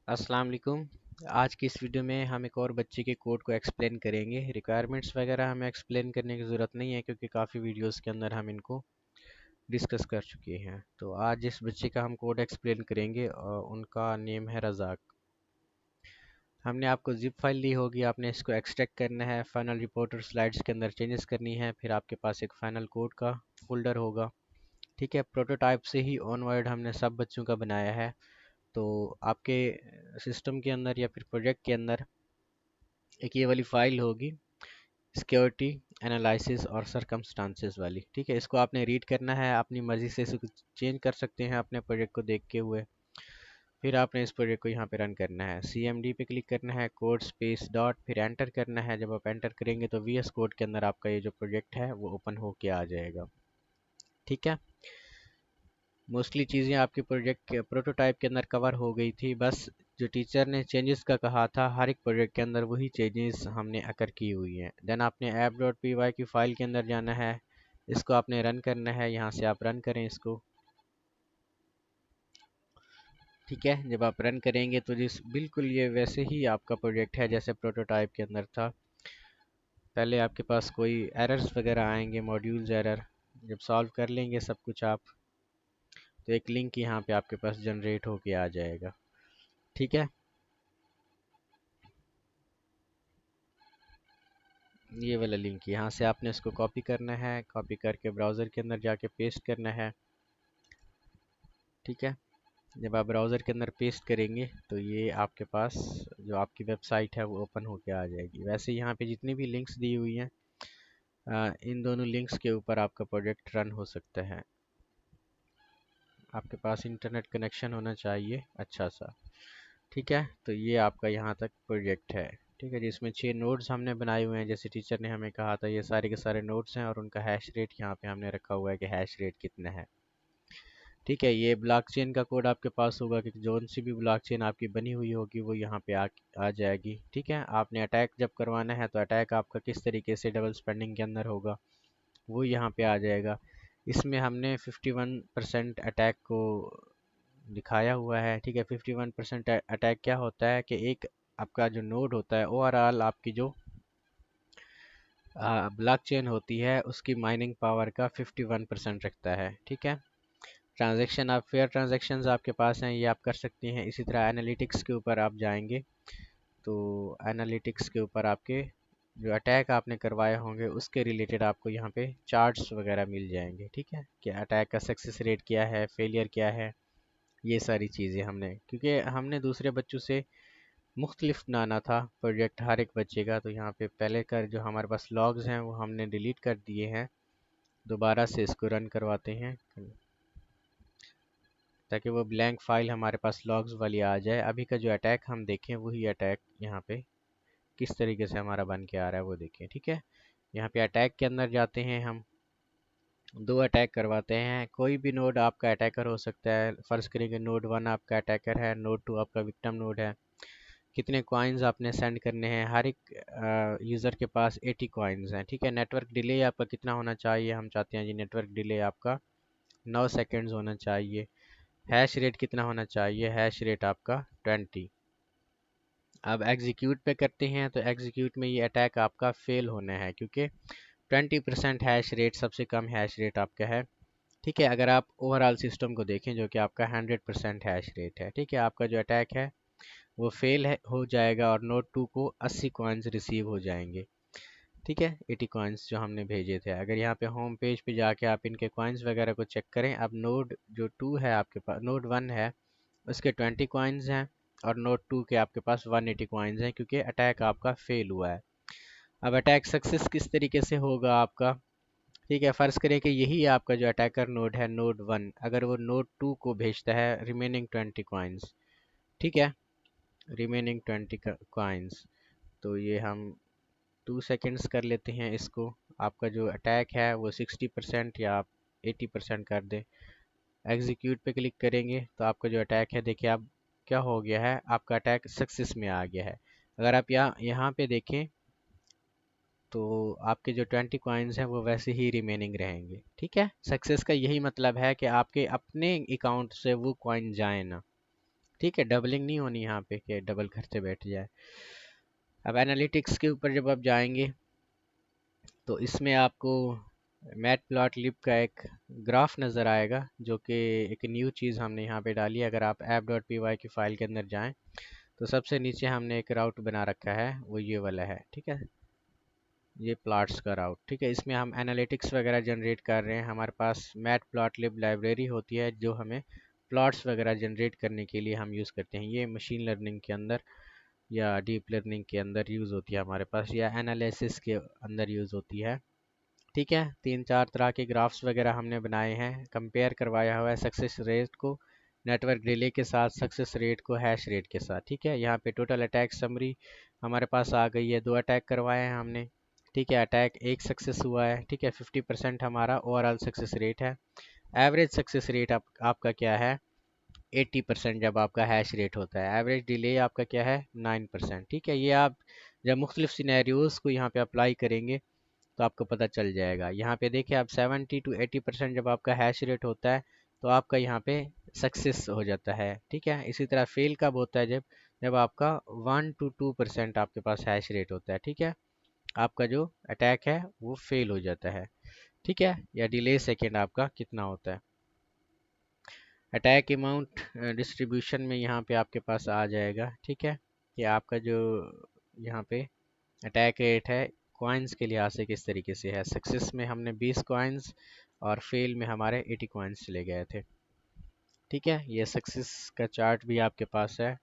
अस्सलाम वालेकुम। आज की इस वीडियो में हम एक और बच्चे के कोड को एक्सप्लेन करेंगे। रिक्वायरमेंट्स वगैरह हमें एक्सप्लेन करने की ज़रूरत नहीं है क्योंकि काफ़ी वीडियोस के अंदर हम इनको डिस्कस कर चुके हैं। तो आज जिस बच्चे का हम कोड एक्सप्लेन करेंगे उनका नेम है रज़ाक। हमने आपको जिप फाइल दी होगी, आपने इसको एक्सट्रैक्ट करना है, फाइनल रिपोर्ट और स्लाइड्स के अंदर चेंजेस करनी है, फिर आपके पास एक फाइनल कोड का फोल्डर होगा। ठीक है, प्रोटोटाइप से ही ऑनवर्ड हमने सब बच्चों का बनाया है। तो आपके सिस्टम के अंदर या फिर प्रोजेक्ट के अंदर एक ये वाली फाइल होगी, सिक्योरिटी एनालिसिस और सरकमस्टांसेस वाली। ठीक है, इसको आपने रीड करना है, अपनी मर्ज़ी से इसको चेंज कर सकते हैं अपने प्रोजेक्ट को देख के हुए। फिर आपने इस प्रोजेक्ट को यहाँ पे रन करना है, CMD पे क्लिक करना है, कोड स्पेस डॉट, फिर एंटर करना है। जब आप एंटर करेंगे तो VS कोड के अंदर आपका ये जो प्रोजेक्ट है वो ओपन हो के आ जाएगा। ठीक है, मोस्टली चीज़ें आपके प्रोजेक्ट के प्रोटोटाइप के अंदर कवर हो गई थी। बस जो टीचर ने चेंजेस का कहा था हर एक प्रोजेक्ट के अंदर वही चेंजेस हमने अकर की हुई हैं। देन आपने app.py की फ़ाइल के अंदर जाना है, इसको आपने रन करना है। यहाँ से आप रन करें इसको। ठीक है, जब आप रन करेंगे तो जिस बिल्कुल ये वैसे ही आपका प्रोजेक्ट है जैसे प्रोटोटाइप के अंदर था। पहले आपके पास कोई एरर्स वगैरह आएंगे, मॉड्यूल्स एरर। जब सॉल्व कर लेंगे सब कुछ आप, तो एक लिंक यहाँ पे आपके पास जनरेट होके आ जाएगा। ठीक है, ये वाला लिंक यहाँ से आपने इसको कॉपी करना है, कॉपी करके ब्राउज़र के अंदर जाके पेस्ट करना है। ठीक है, जब आप ब्राउज़र के अंदर पेस्ट करेंगे तो ये आपके पास जो आपकी वेबसाइट है वो ओपन होके आ जाएगी। वैसे यहाँ पे जितनी भी लिंक्स दी हुई हैं, इन दोनों लिंक्स के ऊपर आपका प्रोजेक्ट रन हो सकता है। आपके पास इंटरनेट कनेक्शन होना चाहिए अच्छा सा। ठीक है, तो ये आपका यहाँ तक प्रोजेक्ट है। ठीक है, जिसमें 6 नोड्स हमने बनाए हुए हैं जैसे टीचर ने हमें कहा था। ये सारे के सारे नोड्स हैं और उनका हैश रेट यहाँ पे हमने रखा हुआ है कि हैश रेट कितना है। ठीक है, ये ब्लॉकचेन का कोड आपके पास होगा कि जोन सी भी ब्लॉकचेन आपकी बनी हुई होगी वो यहाँ पे आ जाएगी। ठीक है, आपने अटैक जब करवाना है तो अटैक आपका किस तरीके से डबल स्पेंडिंग के अंदर होगा वो यहाँ पे आ जाएगा। इसमें हमने 51% अटैक को दिखाया हुआ है। ठीक है, 51% अटैक क्या होता है कि एक आपका जो नोड होता है ओवरऑल आपकी जो ब्लॉकचेन होती है उसकी माइनिंग पावर का 51% रखता है। ठीक है, ट्रांजैक्शन आप फेयर ट्रांजैक्शंस आपके पास हैं, ये आप कर सकते हैं। इसी तरह एनालिटिक्स के ऊपर आप जाएंगे तो एनालिटिक्स के ऊपर आपके जो अटैक आपने करवाए होंगे उसके रिलेटेड आपको यहाँ पे चार्ट्स वगैरह मिल जाएंगे। ठीक है, कि अटैक का सक्सेस रेट क्या है, फेलियर क्या है, ये सारी चीज़ें हमने, क्योंकि हमने दूसरे बच्चों से मुख्तलिफ बनाना था प्रोजेक्ट हर एक बच्चे का। तो यहाँ पे पहले का जो हमारे पास लॉग्स हैं वो हमने डिलीट कर दिए हैं। दोबारा से इसको रन करवाते हैं ताकि वो ब्लैंक फाइल हमारे पास लॉग्स वाली आ जाए। अभी का जो अटैक हम देखें वही अटैक यहाँ पे किस तरीके से हमारा बन के आ रहा है वो देखें। ठीक है, यहाँ पे अटैक के अंदर जाते हैं, हम 2 अटैक करवाते हैं। कोई भी नोड आपका अटैकर हो सकता है। फ़र्ज़ करेंगे नोड 1 आपका अटैकर है, नोड 2 आपका विक्टिम नोड है। कितने कॉइन्स आपने सेंड करने हैं, हर एक यूज़र के पास 80 कॉइन्स हैं। ठीक है, नेटवर्क डिले आपका कितना होना चाहिए, हम चाहते हैं जी नेटवर्क डिले आपका 9 सेकेंड्स होना चाहिए। हैश रेट कितना होना चाहिए, हैश रेट आपका 20। अब एग्जीक्यूट पे करते हैं तो एग्जीक्यूट में ये अटैक आपका फेल होना है क्योंकि 20% हैश रेट सबसे कम हैश रेट आपका है। ठीक है, अगर आप ओवरऑल सिस्टम को देखें जो कि आपका 100% हैश रेट है। ठीक है, आपका जो अटैक है वो फेल है हो जाएगा और नोड 2 को 80 कॉइन्स रिसीव हो जाएंगे। ठीक है, 80 कॉइन्स जो हमने भेजे थे। अगर यहाँ पे होम पेज पे जाके आप इनके कॉइन्स वगैरह को चेक करें, अब नोड जो 2 है आपके पास, नोड 1 है उसके 20 कॉइन्स हैं और नोड 2 के आपके पास 180 कॉइन्स हैं क्योंकि अटैक आपका फेल हुआ है। अब अटैक सक्सेस किस तरीके से होगा आपका। ठीक है, फ़र्ज़ करें कि यही आपका जो अटैकर नोड है नोड 1, अगर वो नोड 2 को भेजता है रिमेनिंग 20 कॉइन्स। ठीक है, रिमेनिंग 20 कॉइन्स, तो ये हम 2 सेकेंड्स कर लेते हैं इसको। आपका जो अटैक है वो 60% या आप 80% कर दें। एग्जीक्यूट पे क्लिक करेंगे तो आपका जो अटैक है देखिए आप क्या हो गया है, आपका अटैक सक्सेस में आ गया है। अगर आप यहाँ पे देखें तो आपके जो 20 कॉइन्स हैं वो वैसे ही रिमेनिंग रहेंगे। ठीक है, सक्सेस का यही मतलब है कि आपके अपने अकाउंट से वो कॉइन जाए ना। ठीक है, डबलिंग नहीं होनी यहाँ पे कि डबल खर्चे बैठ जाए। अब एनालिटिक्स के ऊपर जब आप जाएंगे तो इसमें आपको मैट प्लॉट लिब का एक ग्राफ नज़र आएगा, जो कि एक न्यू चीज़ हमने यहाँ पे डाली है। अगर आप app.py की फ़ाइल के अंदर जाएं तो सबसे नीचे हमने एक राउट बना रखा है, वो ये वाला है। ठीक है, ये प्लॉट्स का राउट। ठीक है, इसमें हम एनालिटिक्स वगैरह जनरेट कर रहे हैं। हमारे पास मैट प्लॉट लिब लाइब्रेरी होती है जो हमें प्लॉट्स वगैरह जनरेट करने के लिए हम यूज़ करते हैं। ये मशीन लर्निंग के अंदर या डीप लर्निंग के अंदर यूज़ होती है हमारे पास, या एनालिसिस के अंदर यूज़ होती है। ठीक है, 3-4 तरह के ग्राफ्स वगैरह हमने बनाए हैं, कंपेयर करवाया हुआ है सक्सेस रेट को नेटवर्क डिले के साथ, सक्सेस रेट को हैश रेट के साथ। ठीक है, यहाँ पे टोटल अटैक समरी हमारे पास आ गई है। 2 अटैक करवाए हैं हमने। ठीक है, अटैक एक सक्सेस हुआ है। ठीक है, 50% हमारा ओवरऑल सक्सेस रेट है। एवरेज सक्सेस रेट आपका क्या है? 80% जब आपका हैश रेट होता है। एवरेज डिले आपका क्या है? 9%। ठीक है, ये आप जब मुख्तलिफ सिनेरियोज़ को यहाँ पे अप्लाई करेंगे तो आपको पता चल जाएगा। यहाँ पे देखिए आप 70 to 80% जब आपका हैश रेट होता है तो आपका यहाँ पे सक्सेस हो जाता है। ठीक है, इसी तरह फेल कब होता है? जब जब आपका 1 to 2% आपके पास हैश रेट होता है। ठीक है, आपका जो अटैक है वो फेल हो जाता है। ठीक है, या डिले सेकेंड आपका कितना होता है। अटैक अमाउंट डिस्ट्रीब्यूशन में यहाँ पे आपके पास आ जाएगा। ठीक है, कि आपका जो यहाँ पे अटैक रेट है कॉइन्स के लिहाज से किस तरीके से है। सक्सेस में हमने 20 कॉइन्स और फेल में हमारे 80 कॉइन्स चले गए थे। ठीक है, ये सक्सेस का चार्ट भी आपके पास है।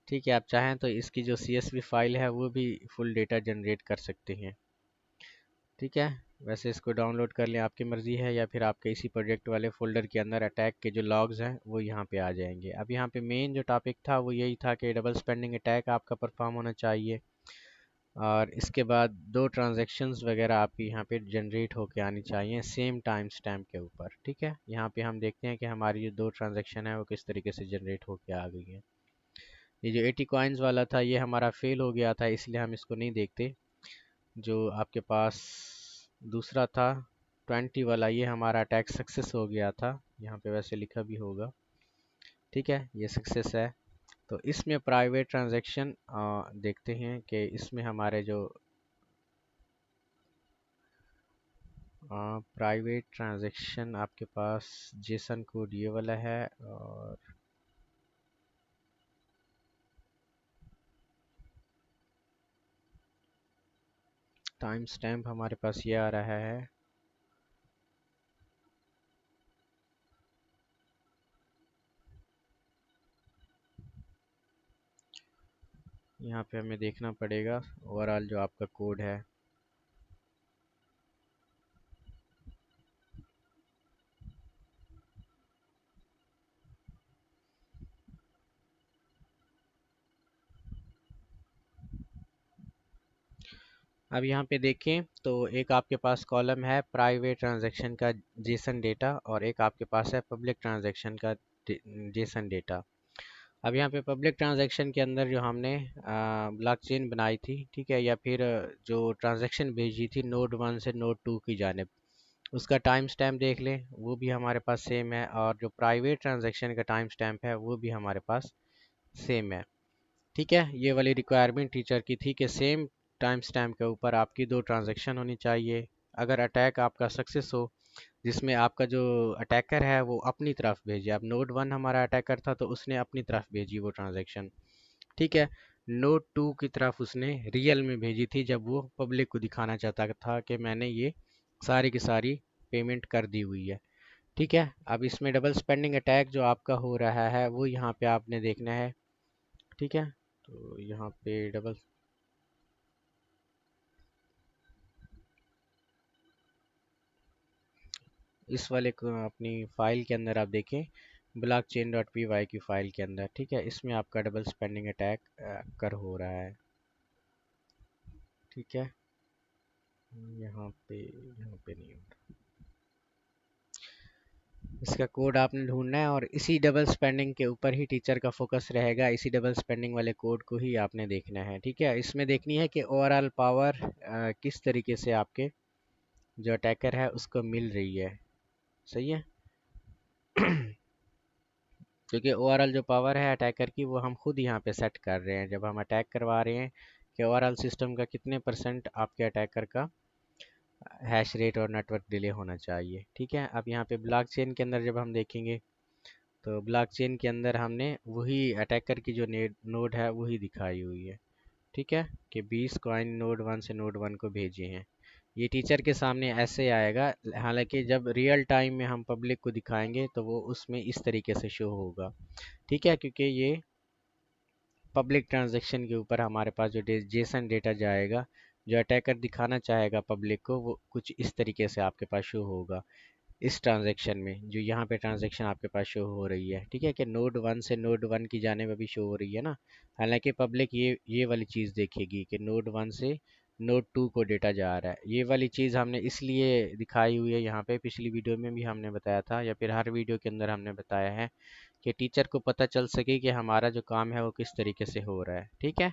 ठीक है, आप चाहें तो इसकी जो CSV फाइल है वो भी फुल डेटा जनरेट कर सकते हैं। ठीक है, वैसे इसको डाउनलोड कर लें, आपकी मर्ज़ी है, या फिर आपके इसी प्रोजेक्ट वाले फ़ोल्डर के अंदर अटैक के जो लॉग्स हैं वो यहाँ पे आ जाएंगे। अब यहाँ पे मेन जो टॉपिक था वो यही था कि डबल स्पेंडिंग अटैक आपका परफॉर्म होना चाहिए, और इसके बाद 2 ट्रांजैक्शंस वगैरह आपकी यहाँ पे जनरेट होके आनी चाहिए सेम टाइम स्टैम्प के ऊपर। ठीक है, यहाँ पे हम देखते हैं कि हमारी जो 2 ट्रांजैक्शन है वो किस तरीके से जनरेट होके आ गई है। ये जो 80 कॉइन्स वाला था ये हमारा फेल हो गया था, इसलिए हम इसको नहीं देखते। जो आपके पास दूसरा था 20 वाला, ये हमारा अटैक सक्सेस हो गया था, यहाँ पे वैसे लिखा भी होगा। ठीक है, ये सक्सेस है। तो इसमें प्राइवेट ट्रांजैक्शन देखते हैं कि इसमें हमारे जो प्राइवेट ट्रांजैक्शन आपके पास जेसन कोड ये वाला है, और टाइम स्टैम्प हमारे पास ये आ रहा है। यहाँ पे हमें देखना पड़ेगा ओवरऑल जो आपका कोड है। अब यहाँ पे देखें तो एक आपके पास कॉलम है प्राइवेट ट्रांजैक्शन का जेसन डेटा, और एक आपके पास है पब्लिक ट्रांजैक्शन का जेसन डेटा। अब यहाँ पे पब्लिक ट्रांजैक्शन के अंदर जो हमने ब्लॉकचेन बनाई थी, ठीक है, या फिर जो ट्रांजैक्शन भेजी थी नोड 1 से नोड 2 की जानिब, उसका टाइम स्टैम्प देख लें, वो भी हमारे पास सेम है। और जो प्राइवेट ट्रांजैक्शन का टाइम स्टैम्प है वो भी हमारे पास सेम है। ठीक है, ये वाली रिक्वायरमेंट टीचर की थी कि सेम टाइम स्टैम्प के ऊपर आपकी 2 ट्रांजैक्शन होनी चाहिए। अगर अटैक आपका सक्सेस हो, जिसमें आपका जो अटैकर है वो अपनी तरफ भेजे, अब नोड 1 हमारा अटैकर था तो उसने अपनी तरफ भेजी वो ट्रांजैक्शन। ठीक है, नोड 2 की तरफ उसने रियल में भेजी थी, जब वो पब्लिक को दिखाना चाहता था कि मैंने ये सारी की सारी पेमेंट कर दी हुई है। ठीक है, अब इसमें डबल स्पेंडिंग अटैक जो आपका हो रहा है वो यहाँ पे आपने देखना है। ठीक है, तो यहाँ पे डबल इस वाले को अपनी फाइल के अंदर आप देखें, blockchain.py की फाइल के अंदर। ठीक है, इसमें आपका डबल स्पेंडिंग अटैक कर हो रहा है। ठीक है, यहाँ पे नहीं हो रहा। इसका कोड आपने ढूंढना है, और इसी डबल स्पेंडिंग के ऊपर ही टीचर का फोकस रहेगा, इसी डबल स्पेंडिंग वाले कोड को ही आपने देखना है। ठीक है, इसमें देखनी है कि ओवरऑल पावर किस तरीके से आपके जो अटैकर है उसको मिल रही है। सही है। क्योंकि ओवरऑल जो पावर है अटैकर की वो हम खुद यहाँ पे सेट कर रहे हैं जब हम अटैक करवा रहे हैं कि ओवरऑल सिस्टम का कितने परसेंट आपके अटैकर का हैश रेट और नेटवर्क डिले होना चाहिए। ठीक है, अब यहाँ पे ब्लॉकचेन के अंदर जब हम देखेंगे तो ब्लॉकचेन के अंदर हमने वही अटैकर की जो नोड है वही दिखाई हुई है। ठीक है, कि 20 कॉइन नोड 1 से नोड 1 को भेजे हैं। ये टीचर के सामने ऐसे आएगा, हालांकि जब रियल टाइम में हम पब्लिक को दिखाएंगे तो वो उसमें इस तरीके से शो होगा। ठीक है, क्योंकि ये पब्लिक ट्रांजैक्शन के ऊपर हमारे पास जो जेसन डेटा जाएगा, जो अटैकर दिखाना चाहेगा पब्लिक को, वो कुछ इस तरीके से आपके पास शो होगा इस ट्रांजैक्शन में, जो यहाँ पे ट्रांजैक्शन आपके पास शो हो रही है। ठीक है, कि नोड 1 से नोड 1 की जाने में भी शो हो रही है ना। हालांकि पब्लिक ये वाली चीज़ देखेगी कि नोड 1 से नोड 2 को डेटा जा रहा है। ये वाली चीज़ हमने इसलिए दिखाई हुई है यहाँ पे, पिछली वीडियो में भी हमने बताया था या फिर हर वीडियो के अंदर हमने बताया है कि टीचर को पता चल सके कि हमारा जो काम है वो किस तरीके से हो रहा है। ठीक है।